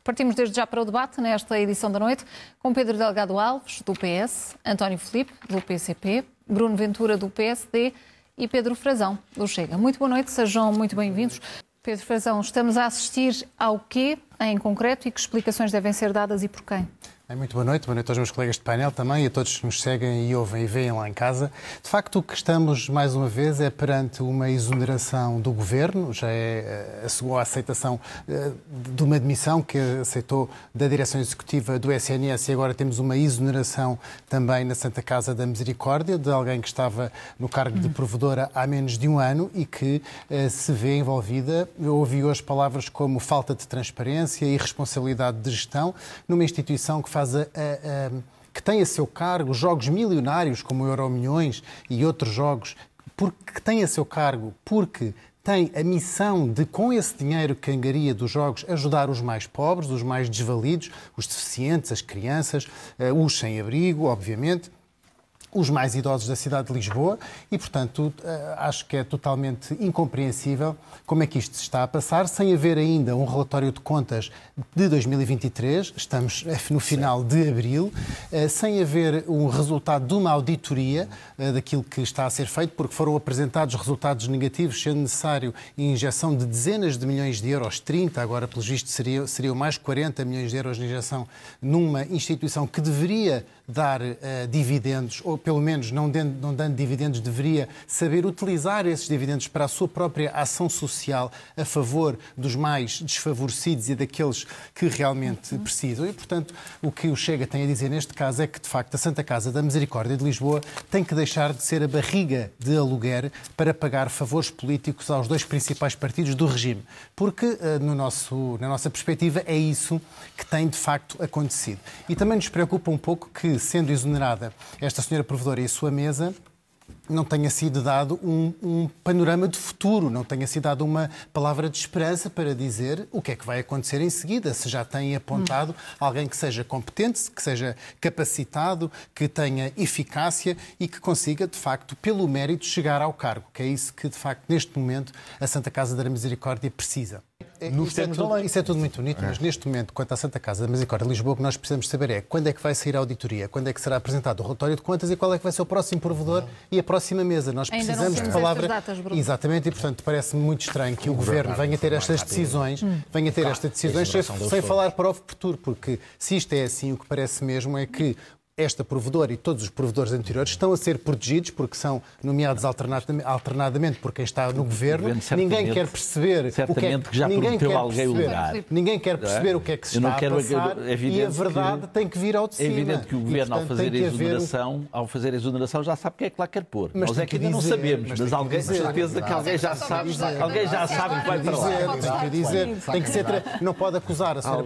Partimos desde já para o debate, nesta edição da noite, com Pedro Delgado Alves, do PS, António Filipe, do PCP, Bruno Ventura, do PSD e Pedro Frazão, do Chega. Muito boa noite, sejam muito bem-vindos. Pedro Frazão, estamos a assistir ao quê, em concreto, e que explicações devem ser dadas e por quem? Muito boa noite aos meus colegas de painel também e a todos que nos seguem e ouvem e veem lá em casa. De facto, o que estamos, mais uma vez, é perante uma exoneração do Governo, já é a aceitação de uma demissão que aceitou da direção executiva do SNS e agora temos uma exoneração também na Santa Casa da Misericórdia de alguém que estava no cargo de provedora há menos de um ano e que se vê envolvida, eu ouvi hoje palavras como falta de transparência e responsabilidade de gestão numa instituição que faz que tem a seu cargo jogos milionários como o Euromilhões e outros jogos, que tem a seu cargo porque tem a missão de, com esse dinheiro que angaria dos jogos, ajudar os mais pobres, os mais desvalidos, os deficientes, as crianças, os sem-abrigo, obviamente, os mais idosos da cidade de Lisboa e, portanto, acho que é totalmente incompreensível como é que isto se está a passar, sem haver ainda um relatório de contas de 2023, estamos no final de abril, sem haver um resultado de uma auditoria daquilo que está a ser feito, porque foram apresentados resultados negativos, sendo necessário a injeção de dezenas de milhões de euros, 30, agora, pelos vistos, seriam mais 40 milhões de euros de injeção numa instituição que deveria dar dividendos, ou pelo menos não dando dividendos, deveria saber utilizar esses dividendos para a sua própria ação social a favor dos mais desfavorecidos e daqueles que realmente precisam. E, portanto, o que o Chega tem a dizer neste caso é que, de facto, a Santa Casa da Misericórdia de Lisboa tem que deixar de ser a barriga de aluguer para pagar favores políticos aos dois principais partidos do regime. Porque, na nossa perspectiva, é isso que tem, de facto, acontecido. E também nos preocupa um pouco que, sendo exonerada esta senhora provedora e a sua mesa, não tenha sido dado um panorama de futuro, não tenha sido dado uma palavra de esperança para dizer o que é que vai acontecer em seguida, se já tem apontado alguém que seja competente, que seja capacitado, que tenha eficácia e que consiga, de facto, pelo mérito, chegar ao cargo, que é isso que, de facto, neste momento, a Santa Casa da Misericórdia precisa. Isso é tudo muito bonito, mas neste momento, quanto à Santa Casa da Misericórdia de Lisboa, o que nós precisamos saber é quando é que vai sair a auditoria, quando é que será apresentado o relatório de contas e qual é que vai ser o próximo provedor e a próxima mesa. Nós precisamos de palavra... datas, Bruno. Exatamente, e portanto parece-me muito estranho que o Governo venha ter estas decisões, sem falar para o futuro, porque se isto é assim, o que parece mesmo é que esta provedora e todos os provedores anteriores estão a ser protegidos porque são nomeados alternadamente por quem está no Governo. Ninguém quer perceber o que é que já prometeu alguém o lugar. Ninguém quer perceber o que é que se está a passar e a verdade tem que vir ao de cima. É evidente que o Governo, ao fazer a exoneração, já sabe o que é que lá quer pôr. Nós é que ainda não sabemos, mas alguém, com certeza que alguém já sabe que vai para lá. Tem que ser... Não pode acusar a senhora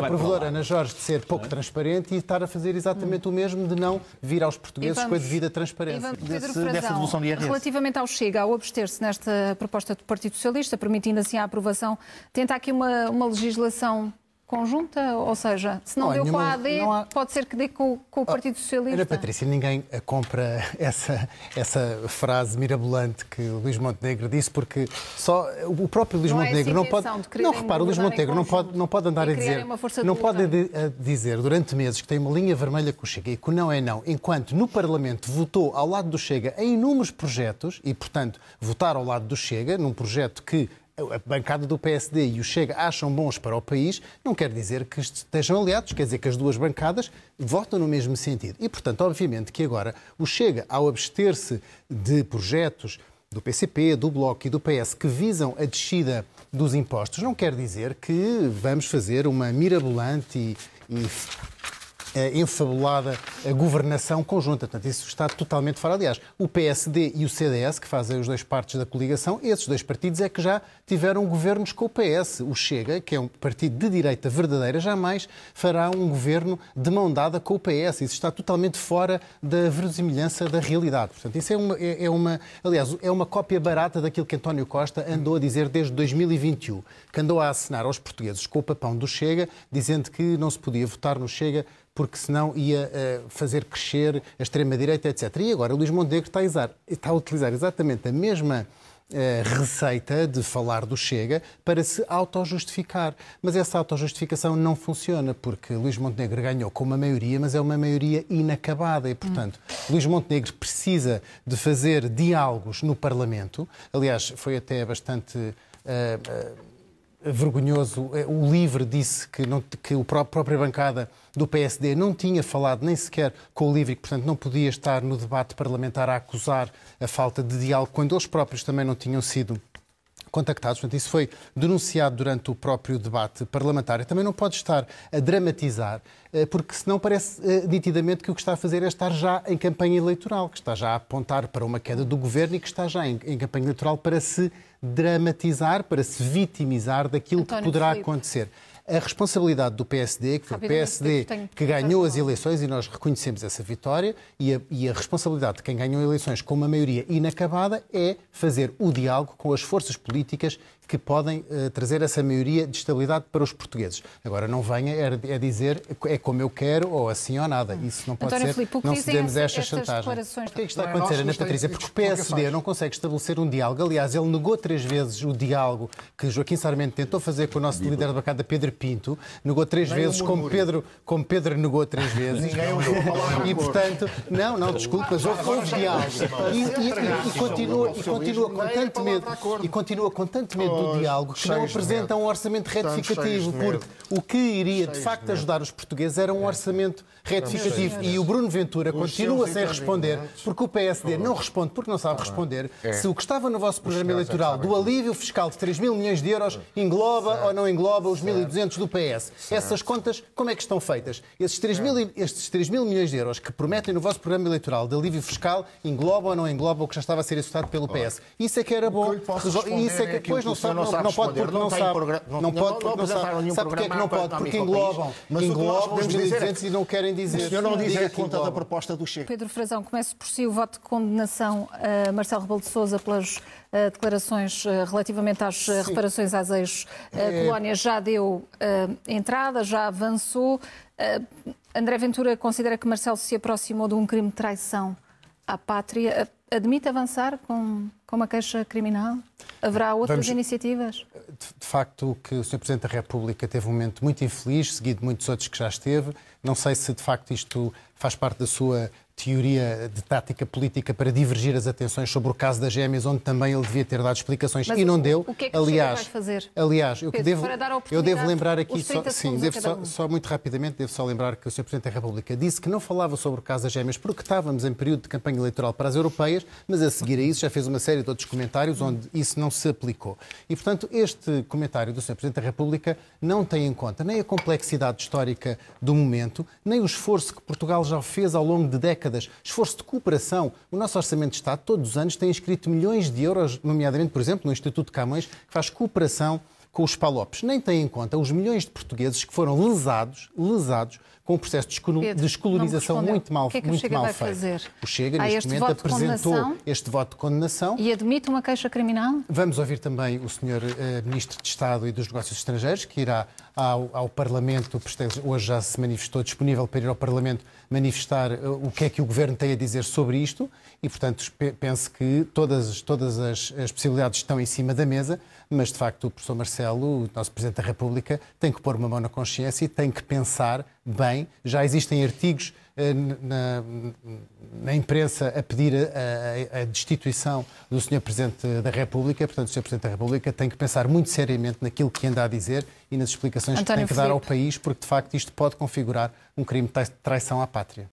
provedora Ana Jorge de ser pouco transparente e estar a fazer exatamente o mesmo, de não vir aos portugueses com a devida transparência. Dessa devolução de IRS. Relativamente ao Chega, ao abster-se nesta proposta do Partido Socialista, permitindo assim a aprovação, tenta aqui uma legislação conjunta, ou seja, se não deu com a AD, pode ser que dê com o Partido Socialista. Ana Patrícia, ninguém compra essa frase mirabolante que o Luís Montenegro disse, porque só o próprio Luís Montenegro não pode... Não, repara, o Luís Montenegro não pode andar a dizer... Não pode dizer durante meses que tem uma linha vermelha com o Chega e que não é não, enquanto no Parlamento votou ao lado do Chega em inúmeros projetos e, portanto, votar ao lado do Chega, num projeto que a bancada do PSD e o Chega acham bons para o país, não quer dizer que estejam aliados, quer dizer que as duas bancadas votam no mesmo sentido. E, portanto, obviamente que agora o Chega, ao abster-se de projetos do PCP, do Bloco e do PS que visam a descida dos impostos, não quer dizer que vamos fazer uma mirabolante e enfabulada governação conjunta. Portanto, isso está totalmente fora. Aliás, o PSD e o CDS, que fazem os dois partes da coligação, esses dois partidos é que já tiveram governos com o PS. O Chega, que é um partido de direita verdadeira, jamais fará um governo de mão dada com o PS. Isso está totalmente fora da verosimilhança da realidade. Portanto, isso é uma cópia barata daquilo que António Costa andou a dizer desde 2021, que andou a acenar aos portugueses com o papão do Chega, dizendo que não se podia votar no Chega porque senão ia fazer crescer a extrema-direita, etc. E agora o Luís Montenegro está a utilizar exatamente a mesma receita de falar do Chega para se autojustificar. Mas essa autojustificação não funciona, porque Luís Montenegro ganhou com uma maioria, mas é uma maioria inacabada e, portanto, Luís Montenegro precisa de fazer diálogos no Parlamento. Aliás, foi até bastante vergonhoso. O LIVRE disse que a própria bancada do PSD não tinha falado nem sequer com o LIVRE e que, portanto, não podia estar no debate parlamentar a acusar a falta de diálogo, quando eles próprios também não tinham sido contactados. Portanto, isso foi denunciado durante o próprio debate parlamentar. E também não pode estar a dramatizar, porque senão parece nitidamente que o que está a fazer é estar já em campanha eleitoral, que está já a apontar para uma queda do governo e que está já em campanha eleitoral para se dramatizar, para se vitimizar daquilo que poderá acontecer. A responsabilidade do PSD, que foi o PSD que ganhou as eleições, e nós reconhecemos essa vitória, e a responsabilidade de quem ganhou eleições com uma maioria inacabada é fazer o diálogo com as forças políticas que podem trazer essa maioria de estabilidade para os portugueses. Agora, não venha a dizer é como eu quero, ou assim ou nada. Isso não pode ser. Filipe, não cedemos a esta chantagem. O que é que está a acontecer, Ana Patrícia? Porque o PSD não consegue estabelecer um diálogo. Aliás, ele negou 3 vezes o diálogo que Joaquim Sarmento tentou fazer com o nosso líder da bancada, Pedro Pinto. Negou 3 vezes, como Pedro negou 3 vezes. E, portanto, não, desculpa, mas houve diálogo. E continua com tanto medo do diálogo que não apresenta um orçamento retificativo, porque o que iria de facto ajudar os portugueses era um orçamento retificativo. E o Bruno Ventura continua sem responder, porque o PSD não responde porque não sabe responder se o que estava no vosso programa eleitoral do alívio fiscal de 3 mil milhões de euros engloba ou não engloba os 1.200 do PS. Essas contas, como é que estão feitas? Estes 3 mil milhões de euros que prometem no vosso programa eleitoral de alívio fiscal englobam ou não englobam o que já estava a ser executado pelo PS? Isso é que era bom. Isso é que depois não sabe. Não pode porque não sabe. Não pode porque não sabe. Sabe porque é que não pode? Porque englobam os 1.200 e não querem dizer. O senhor não diz a conta da proposta do Chega. Pedro Frazão, começo por si o voto de condenação a Marcelo Rebelo de Sousa pelas declarações relativamente às reparações às ex-colónias. Já deu entrada, já avançou. André Ventura considera que Marcelo se aproximou de um crime de traição à pátria. Admite avançar com uma queixa criminal? Haverá outras iniciativas? De facto, que o Sr. Presidente da República teve um momento muito infeliz, seguido de muitos outros que já esteve. Não sei se, de facto, isto faz parte da sua teoria de tática política para divergir as atenções sobre o caso das gêmeas, onde também ele devia ter dado explicações. Mas e não deu. O que é que o Chega vai fazer? Aliás, eu devo lembrar aqui, só muito rapidamente, devo só lembrar que o Sr. Presidente da República disse que não falava sobre o caso das gêmeas porque estávamos em período de campanha eleitoral para as europeias, mas a seguir a isso já fez uma série de outros comentários onde isso não se aplicou. E, portanto, este comentário do Sr. Presidente da República não tem em conta nem a complexidade histórica do momento, nem o esforço que Portugal já fez ao longo de décadas, esforço de cooperação. O nosso Orçamento de Estado, todos os anos, tem inscrito milhões de euros, nomeadamente, por exemplo, no Instituto Camões, que faz cooperação com os PALOPs. Nem tem em conta os milhões de portugueses que foram lesados com um processo de descolonização muito mal feito. O Chega, neste momento, apresentou este voto de condenação. E admite uma queixa criminal? Vamos ouvir também o Sr. Ministro de Estado e dos Negócios Estrangeiros, que irá ao Parlamento, hoje já se manifestou disponível para ir ao Parlamento manifestar o que é que o Governo tem a dizer sobre isto e, portanto, penso que todas as possibilidades estão em cima da mesa, mas, de facto, o professor Marcelo, o nosso Presidente da República, tem que pôr uma mão na consciência e tem que pensar bem. Já existem artigos na imprensa a pedir a destituição do Sr. Presidente da República. Portanto, o Sr. Presidente da República tem que pensar muito seriamente naquilo que anda a dizer e nas explicações que tem que dar ao país, porque, de facto, isto pode configurar um crime de traição à pátria.